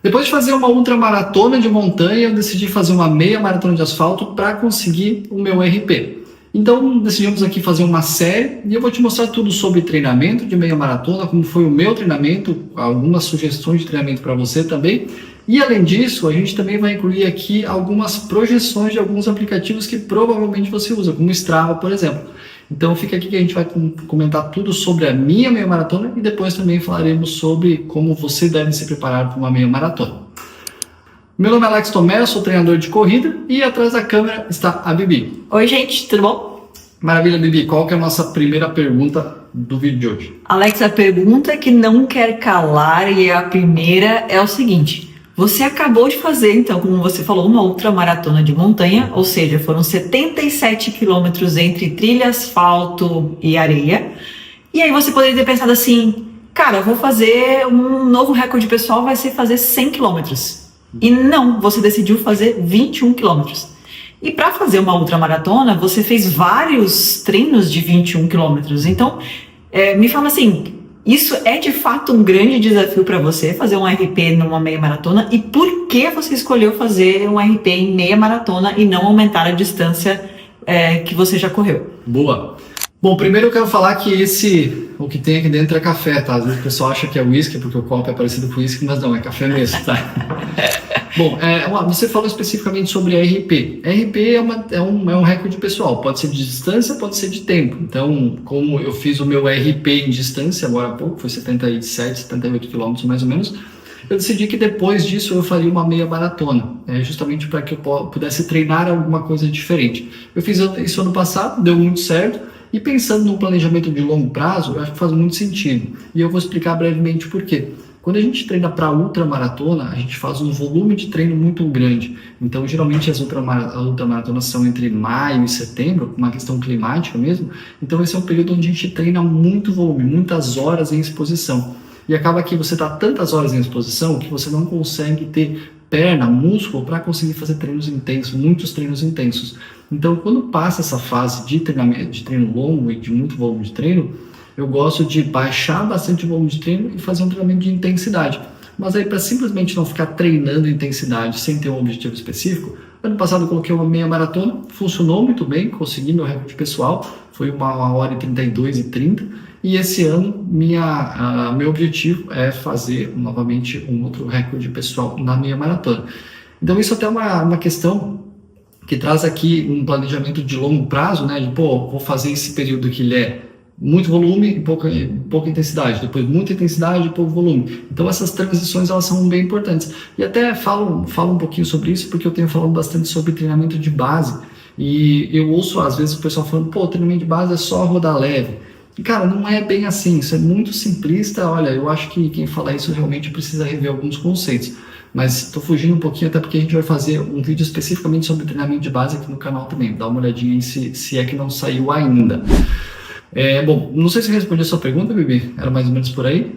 Depois de fazer uma ultramaratona de montanha, eu decidi fazer uma meia maratona de asfalto para conseguir o meu RP. Então decidimos aqui fazer uma série e eu vou te mostrar tudo sobre treinamento de meia maratona, como foi o meu treinamento, algumas sugestões de treinamento para você também. E além disso, a gente também vai incluir aqui algumas projeções de alguns aplicativos que provavelmente você usa, como o Strava, por exemplo. Então fica aqui que a gente vai comentar tudo sobre a minha meia maratona e depois também falaremos sobre como você deve se preparar para uma meia maratona. Meu nome é Alex Tomé, eu sou treinador de corrida e atrás da câmera está a Bibi. Oi gente, tudo bom? Maravilha, Bibi. Qual que é a nossa primeira pergunta do vídeo de hoje? Alex, a pergunta que não quer calar e a primeira é o seguinte. Você acabou de fazer, então, como você falou, uma ultramaratona de montanha, ou seja, foram 77 quilômetros entre trilha, asfalto e areia. E aí você poderia ter pensado assim, cara, eu vou fazer um novo recorde pessoal, vai ser fazer 100 quilômetros. E não, você decidiu fazer 21 quilômetros. E para fazer uma ultramaratona, você fez vários treinos de 21 quilômetros. Então, me fala assim, isso é de fato um grande desafio para você, fazer um RP numa meia maratona? E por que você escolheu fazer um RP em meia maratona e não aumentar a distância que você já correu? Boa! Bom, primeiro eu quero falar que o que tem aqui dentro é café, tá? Às vezes o pessoal acha que é uísque, porque o copo é parecido com uísque, mas não, é café mesmo, tá? Bom, você falou especificamente sobre RP. RP é um recorde pessoal, pode ser de distância, pode ser de tempo. Então, como eu fiz o meu RP em distância agora há pouco, foi 77, 78 quilômetros mais ou menos, eu decidi que depois disso eu faria uma meia maratona, justamente para que eu pudesse treinar alguma coisa diferente. Eu fiz isso ano passado, deu muito certo. E pensando num planejamento de longo prazo, eu acho que faz muito sentido. E eu vou explicar brevemente por quê. Quando a gente treina para ultramaratona, a gente faz um volume de treino muito grande. Então, geralmente, as ultramaratonas são entre maio e setembro, uma questão climática mesmo. Então, esse é um período onde a gente treina muito volume, muitas horas em exposição. E acaba que você está tantas horas em exposição que você não consegue ter perna, músculo para conseguir fazer treinos intensos, muitos treinos intensos. Então, quando passa essa fase de treinamento, de treino longo e de muito volume de treino, eu gosto de baixar bastante o volume de treino e fazer um treinamento de intensidade. Mas aí, para simplesmente não ficar treinando intensidade sem ter um objetivo específico, ano passado eu coloquei uma meia maratona, funcionou muito bem, consegui meu recorde pessoal, foi 1h32 e 30. E esse ano, meu objetivo é fazer novamente um outro recorde pessoal na meia maratona. Então isso até é uma questão que traz aqui um planejamento de longo prazo, né? Vou fazer esse período que ele é muito volume e pouca intensidade, depois muita intensidade e pouco volume. Então essas transições elas são bem importantes. E até falo um pouquinho sobre isso porque eu tenho falado bastante sobre treinamento de base. E eu ouço às vezes o pessoal falando, treinamento de base é só rodar leve. E, cara, não é bem assim, isso é muito simplista. Olha, eu acho que quem fala isso realmente precisa rever alguns conceitos. Mas estou fugindo um pouquinho, até porque a gente vai fazer um vídeo especificamente sobre treinamento de base aqui no canal também. Dá uma olhadinha aí se é que não saiu ainda. Bom, não sei se eu respondi a sua pergunta, Bibi. Era mais ou menos por aí?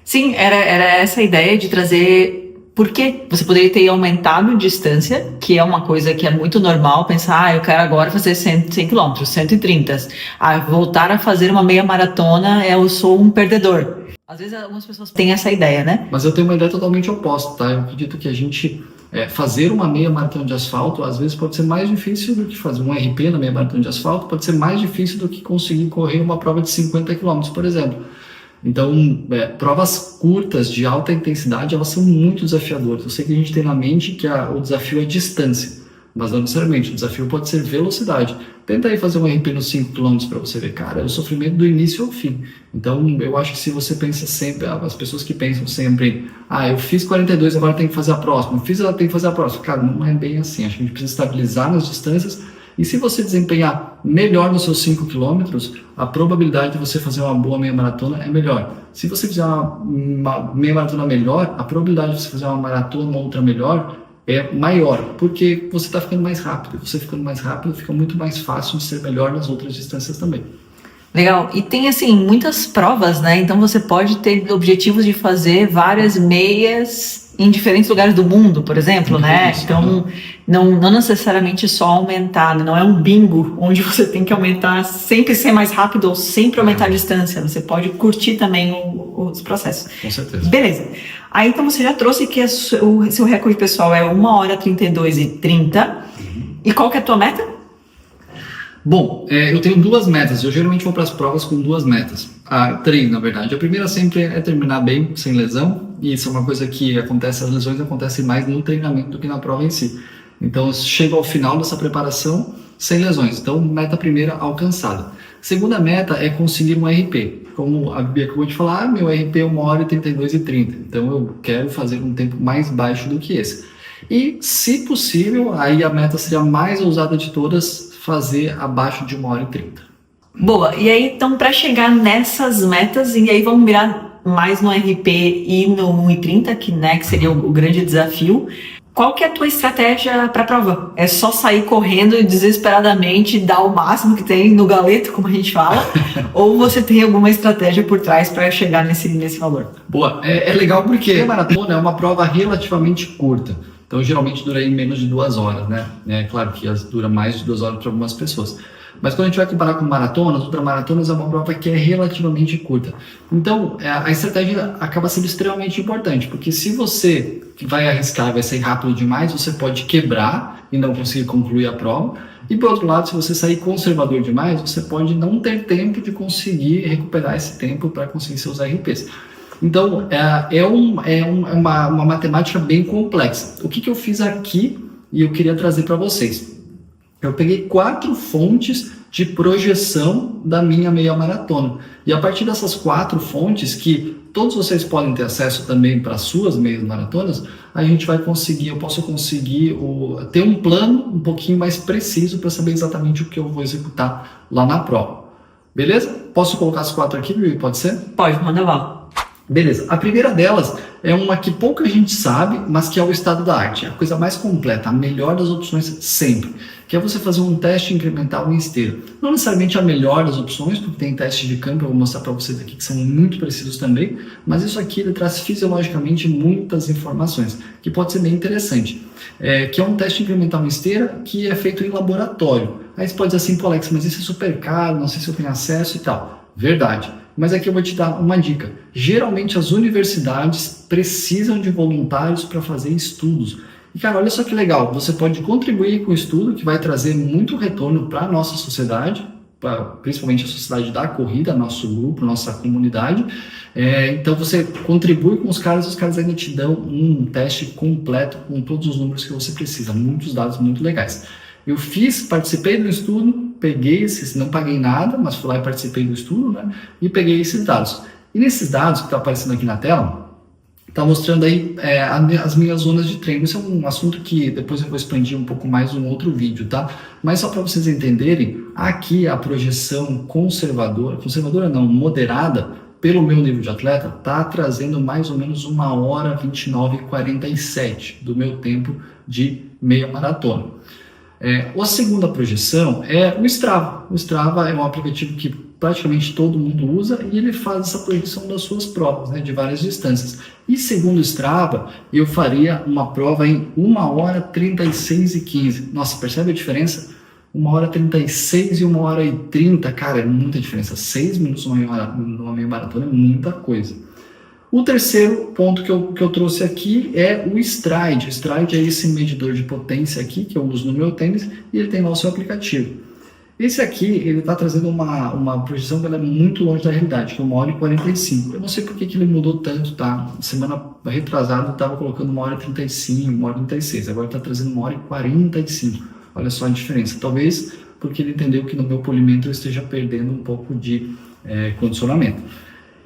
Sim, era essa a ideia de trazer... Porque você poderia ter aumentado distância, que é uma coisa que é muito normal, pensar, eu quero agora fazer 100 km, 130. Voltar a fazer uma meia maratona, eu sou um perdedor. Às vezes algumas pessoas têm essa ideia, né? Mas eu tenho uma ideia totalmente oposta, tá? Eu acredito que a gente fazer uma meia maratona de asfalto, às vezes pode ser mais difícil do que fazer um RP na meia maratona de asfalto, pode ser mais difícil do que conseguir correr uma prova de 50 km, por exemplo. Então, provas curtas de alta intensidade, elas são muito desafiadoras. Eu sei que a gente tem na mente que o desafio é distância, mas não necessariamente. O desafio pode ser velocidade. Tenta aí fazer um RP nos 5 km para você ver, cara, é o sofrimento do início ao fim. Então, eu acho que se você pensa sempre, as pessoas que pensam sempre, eu fiz 42, agora tenho que fazer a próxima. Eu fiz, agora tenho que fazer a próxima. Cara, não é bem assim. Acho que a gente precisa estabilizar nas distâncias. E se você desempenhar melhor nos seus 5 km, a probabilidade de você fazer uma boa meia maratona é melhor. Se você fizer uma meia maratona melhor, a probabilidade de você fazer uma maratona, uma outra melhor, é maior, porque você está ficando mais rápido. Você ficando mais rápido, fica muito mais fácil de ser melhor nas outras distâncias também. Legal. E tem, assim, muitas provas, né? Então você pode ter objetivos de fazer várias meias em diferentes lugares do mundo, por exemplo, né? Isso, Então, não necessariamente só aumentar, né? Não é um bingo onde você tem que aumentar, sempre ser mais rápido ou sempre aumentar a distância. Você pode curtir também os processos. Com certeza. Beleza. Aí, então, você já trouxe que o seu recorde pessoal é 1h32:30. E qual que é a tua meta? Bom, eu tenho duas metas. Eu geralmente vou para as provas com duas metas. Três, na verdade. A primeira sempre é terminar bem, sem lesão. E isso é uma coisa que acontece, as lesões acontecem mais no treinamento do que na prova em si. Então, eu chego ao final dessa preparação sem lesões. Então, meta primeira alcançada. Segunda meta é conseguir um RP. Como a Bia acabou de falar, meu RP é 1h32:30. Então, eu quero fazer um tempo mais baixo do que esse. E, se possível, aí a meta seria a mais ousada de todas, fazer abaixo de 1h30. Boa, e aí então para chegar nessas metas, e aí vamos mirar mais no RP e no 1h30, que seria o grande desafio, qual que é a tua estratégia para a prova? É só sair correndo desesperadamente, dar o máximo que tem no galeto, como a gente fala, ou você tem alguma estratégia por trás para chegar nesse valor? Boa, é legal porque a maratona é uma prova relativamente curta. Então, geralmente dura aí menos de 2 horas, né? É claro que dura mais de 2 horas para algumas pessoas. Mas quando a gente vai comparar com maratonas, ultramaratonas é uma prova que é relativamente curta. Então, a estratégia acaba sendo extremamente importante, porque se você vai arriscar, vai sair rápido demais, você pode quebrar e não conseguir concluir a prova. E, por outro lado, se você sair conservador demais, você pode não ter tempo de conseguir recuperar esse tempo para conseguir seus RPs. Então, é uma matemática bem complexa. O que eu fiz aqui e eu queria trazer para vocês? Eu peguei 4 fontes de projeção da minha meia maratona. E a partir dessas 4 fontes, que todos vocês podem ter acesso também para as suas meias maratonas, a gente vai conseguir, eu posso conseguir ter um plano um pouquinho mais preciso para saber exatamente o que eu vou executar lá na prova. Beleza? Posso colocar as 4 aqui, Bibi? Pode ser? Pode, manda lá. Beleza, a primeira delas é uma que pouca gente sabe, mas que é o estado da arte, é a coisa mais completa, a melhor das opções sempre, que é você fazer um teste incremental em esteira. Não necessariamente a melhor das opções, porque tem testes de campo, eu vou mostrar para vocês aqui que são muito precisos também, mas isso aqui ele traz fisiologicamente muitas informações, que pode ser bem interessante, que é um teste incremental em esteira que é feito em laboratório. Aí você pode dizer assim, pô Alex, mas isso é super caro, não sei se eu tenho acesso e tal. Verdade. Mas aqui eu vou te dar uma dica. Geralmente as universidades precisam de voluntários para fazer estudos. E cara, olha só que legal, você pode contribuir com o estudo que vai trazer muito retorno para a nossa sociedade, principalmente a sociedade da corrida, nosso grupo, nossa comunidade. Então você contribui com os caras ainda te dão um teste completo com todos os números que você precisa, muitos dados muito legais. Eu participei do estudo, peguei esses, não paguei nada, mas fui lá e participei do estudo, né? E peguei esses dados. E nesses dados que está aparecendo aqui na tela, está mostrando aí as minhas zonas de treino. Isso é um assunto que depois eu vou expandir um pouco mais em um outro vídeo, tá? Mas só para vocês entenderem, aqui a projeção conservadora não, moderada, pelo meu nível de atleta, está trazendo mais ou menos 1h29:47 do meu tempo de meia maratona. A segunda projeção é o Strava. O Strava é um aplicativo que praticamente todo mundo usa e ele faz essa projeção das suas provas, né, de várias distâncias. E segundo o Strava, eu faria uma prova em 1h36:15. Nossa, percebe a diferença? 1h36 e 1h30, cara, é muita diferença. 6 minutos numa meia maratona é muita coisa. O terceiro ponto que eu trouxe aqui é o Stride. O Stride é esse medidor de potência aqui que eu uso no meu tênis e ele tem lá o seu aplicativo. Esse aqui, ele está trazendo uma projeção que ela é muito longe da realidade, que é 1h45. Eu não sei por que ele mudou tanto, tá? Semana retrasada eu estava colocando 1h35, 1h36, agora está trazendo 1h45. Olha só a diferença. Talvez porque ele entendeu que no meu polimento eu esteja perdendo um pouco de condicionamento.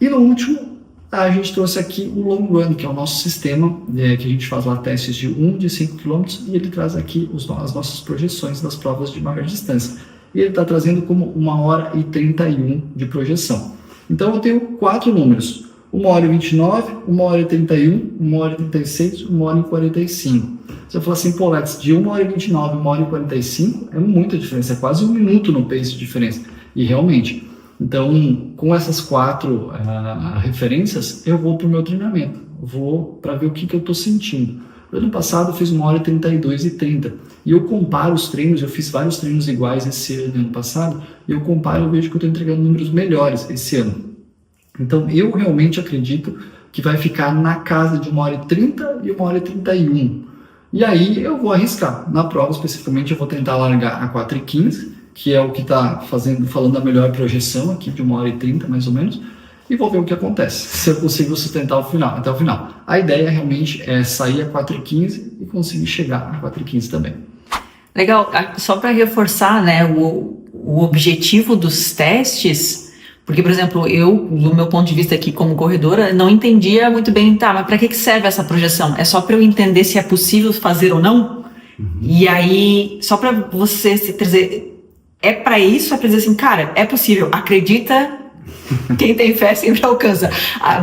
E no último, a gente trouxe aqui o Long Run, que é o nosso sistema, que a gente faz lá testes de 1 de 5 km e ele traz aqui as nossas projeções das provas de maior distância. E ele está trazendo como 1h31 de projeção. Então eu tenho 4 números, 1h29, 1h31, 1h36, 1h45. Você fala assim, pô Alex, de 1h29 a 1h45 é muita diferença, é quase 1 minuto no pace de diferença. E realmente, Então, com essas 4 referências, eu vou para o meu treinamento, vou para ver o que eu estou sentindo. No ano passado eu fiz 1h32 e 30, e eu comparo os treinos, eu fiz vários treinos iguais esse ano passado, e eu comparo e vejo que eu estou entregando números melhores esse ano. Então, eu realmente acredito que vai ficar na casa de 1h30 e 1h31. E aí eu vou arriscar. Na prova, especificamente, eu vou tentar largar a 4h15, que é o que está falando a melhor projeção aqui, de 1h30 mais ou menos, e vou ver o que acontece, se eu consigo sustentar até o final. A ideia realmente é sair a 4h15 e conseguir chegar a 4h15 também. Legal, só para reforçar, né, o objetivo dos testes. Porque, por exemplo, eu, do meu ponto de vista aqui como corredora, não entendia muito bem, tá, mas para que serve essa projeção? É só para eu entender se é possível fazer ou não? E aí, só para você se trazer, é para isso, é para dizer assim, cara, é possível, acredita, quem tem fé sempre alcança.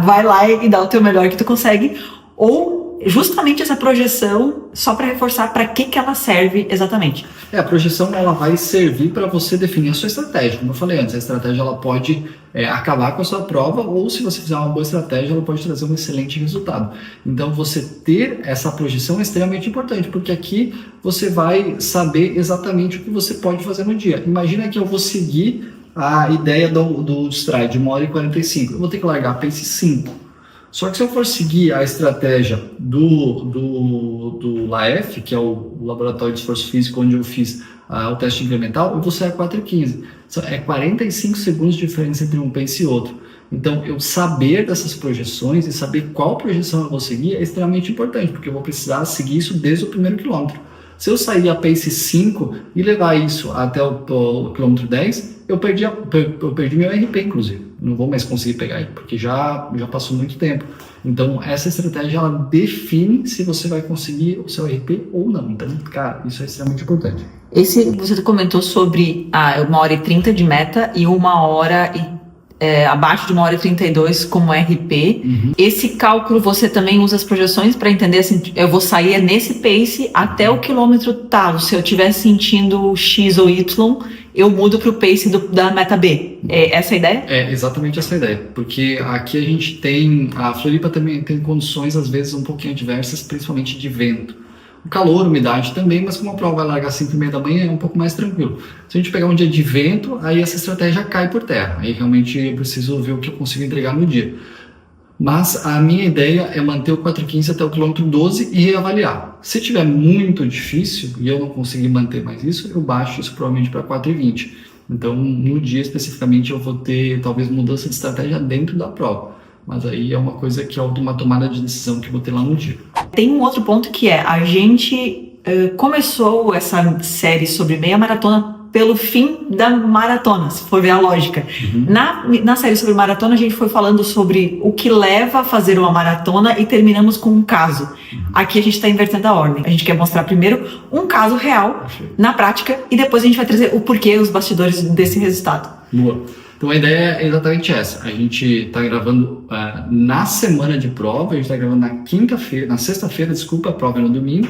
Vai lá e dá o teu melhor que tu consegue, ou justamente essa projeção, só para reforçar para que ela serve exatamente. A projeção ela vai servir para você definir a sua estratégia. Como eu falei antes, a estratégia ela pode acabar com a sua prova, ou se você fizer uma boa estratégia, ela pode trazer um excelente resultado. Então, você ter essa projeção é extremamente importante, porque aqui você vai saber exatamente o que você pode fazer no dia. Imagina que eu vou seguir a ideia do stride de 1h45. Eu vou ter que largar a pace 5. Só que se eu for seguir a estratégia do LAEF, que é o Laboratório de Esforço Físico, onde eu fiz o teste incremental, eu vou sair a 4h15. É 45 segundos de diferença entre um pace e outro. Então, eu saber dessas projeções e saber qual projeção eu vou seguir é extremamente importante, porque eu vou precisar seguir isso desde o primeiro quilômetro. Se eu sair a pace 5 e levar isso até o quilômetro 10, eu perdi meu RP, inclusive. Não vou mais conseguir pegar ele, porque já passou muito tempo. Então, essa estratégia, ela define se você vai conseguir o seu RP ou não. Então, cara, isso é extremamente importante. Você comentou sobre 1h30 de meta e 1h abaixo de 1h32 como RP. Esse cálculo você também usa as projeções para entender assim, eu vou sair nesse pace até o quilômetro tal. Se eu estiver sentindo X ou Y, eu mudo para o pace da meta B. É essa a ideia? É exatamente essa a ideia, porque aqui a gente a Floripa também tem condições às vezes um pouquinho adversas, principalmente de vento. O calor, umidade também, mas como a prova vai largar às 5h30 da manhã, é um pouco mais tranquilo. Se a gente pegar um dia de vento, aí essa estratégia cai por terra. Aí realmente eu preciso ver o que eu consigo entregar no dia. Mas a minha ideia é manter o 4h15 até o quilômetro 12 e reavaliar. Se tiver muito difícil e eu não conseguir manter mais isso, eu baixo isso provavelmente para 4h20. Então, no dia especificamente, eu vou ter talvez mudança de estratégia dentro da prova. Mas aí é uma coisa que é uma tomada de decisão que eu vou ter lá no dia. Tem um outro ponto que a gente começou essa série sobre meia maratona pelo fim da maratona, se for ver a lógica. Na série sobre maratona, a gente foi falando sobre o que leva a fazer uma maratona e terminamos com um caso. Aqui a gente está invertendo a ordem. A gente quer mostrar primeiro um caso real, na prática, e depois a gente vai trazer o porquê, os bastidores desse resultado. Boa. Então a ideia é exatamente essa. A gente está gravando na semana de prova, a gente está gravando na sexta-feira, a prova é no domingo.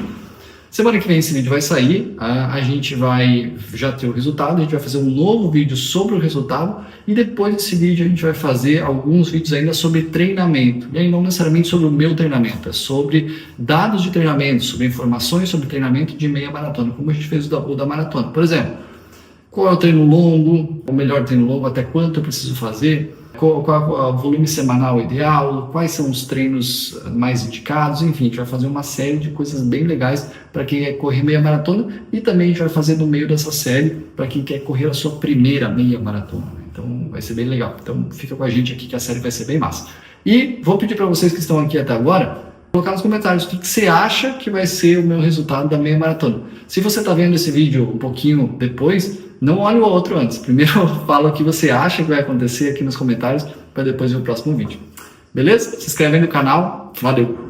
Semana que vem esse vídeo vai sair, a gente vai já ter o resultado, a gente vai fazer um novo vídeo sobre o resultado e depois desse vídeo a gente vai fazer alguns vídeos ainda sobre treinamento. E aí não necessariamente sobre o meu treinamento, é sobre dados de treinamento, sobre informações sobre treinamento de meia maratona, como a gente fez o da maratona. Por exemplo, qual é o treino longo, o melhor treino longo, até quanto eu preciso fazer, qual é o volume semanal ideal, quais são os treinos mais indicados, enfim, a gente vai fazer uma série de coisas bem legais para quem quer correr meia maratona e também a gente vai fazer no meio dessa série para quem quer correr a sua primeira meia maratona. Então vai ser bem legal. Então fica com a gente aqui que a série vai ser bem massa. E vou pedir para vocês que estão aqui até agora, colocar nos comentários o que você acha que vai ser o meu resultado da meia maratona. Se você está vendo esse vídeo um pouquinho depois, não olhe o outro antes. Primeiro fala o que você acha que vai acontecer aqui nos comentários para depois ver o próximo vídeo. Beleza? Se inscreve aí no canal. Valeu!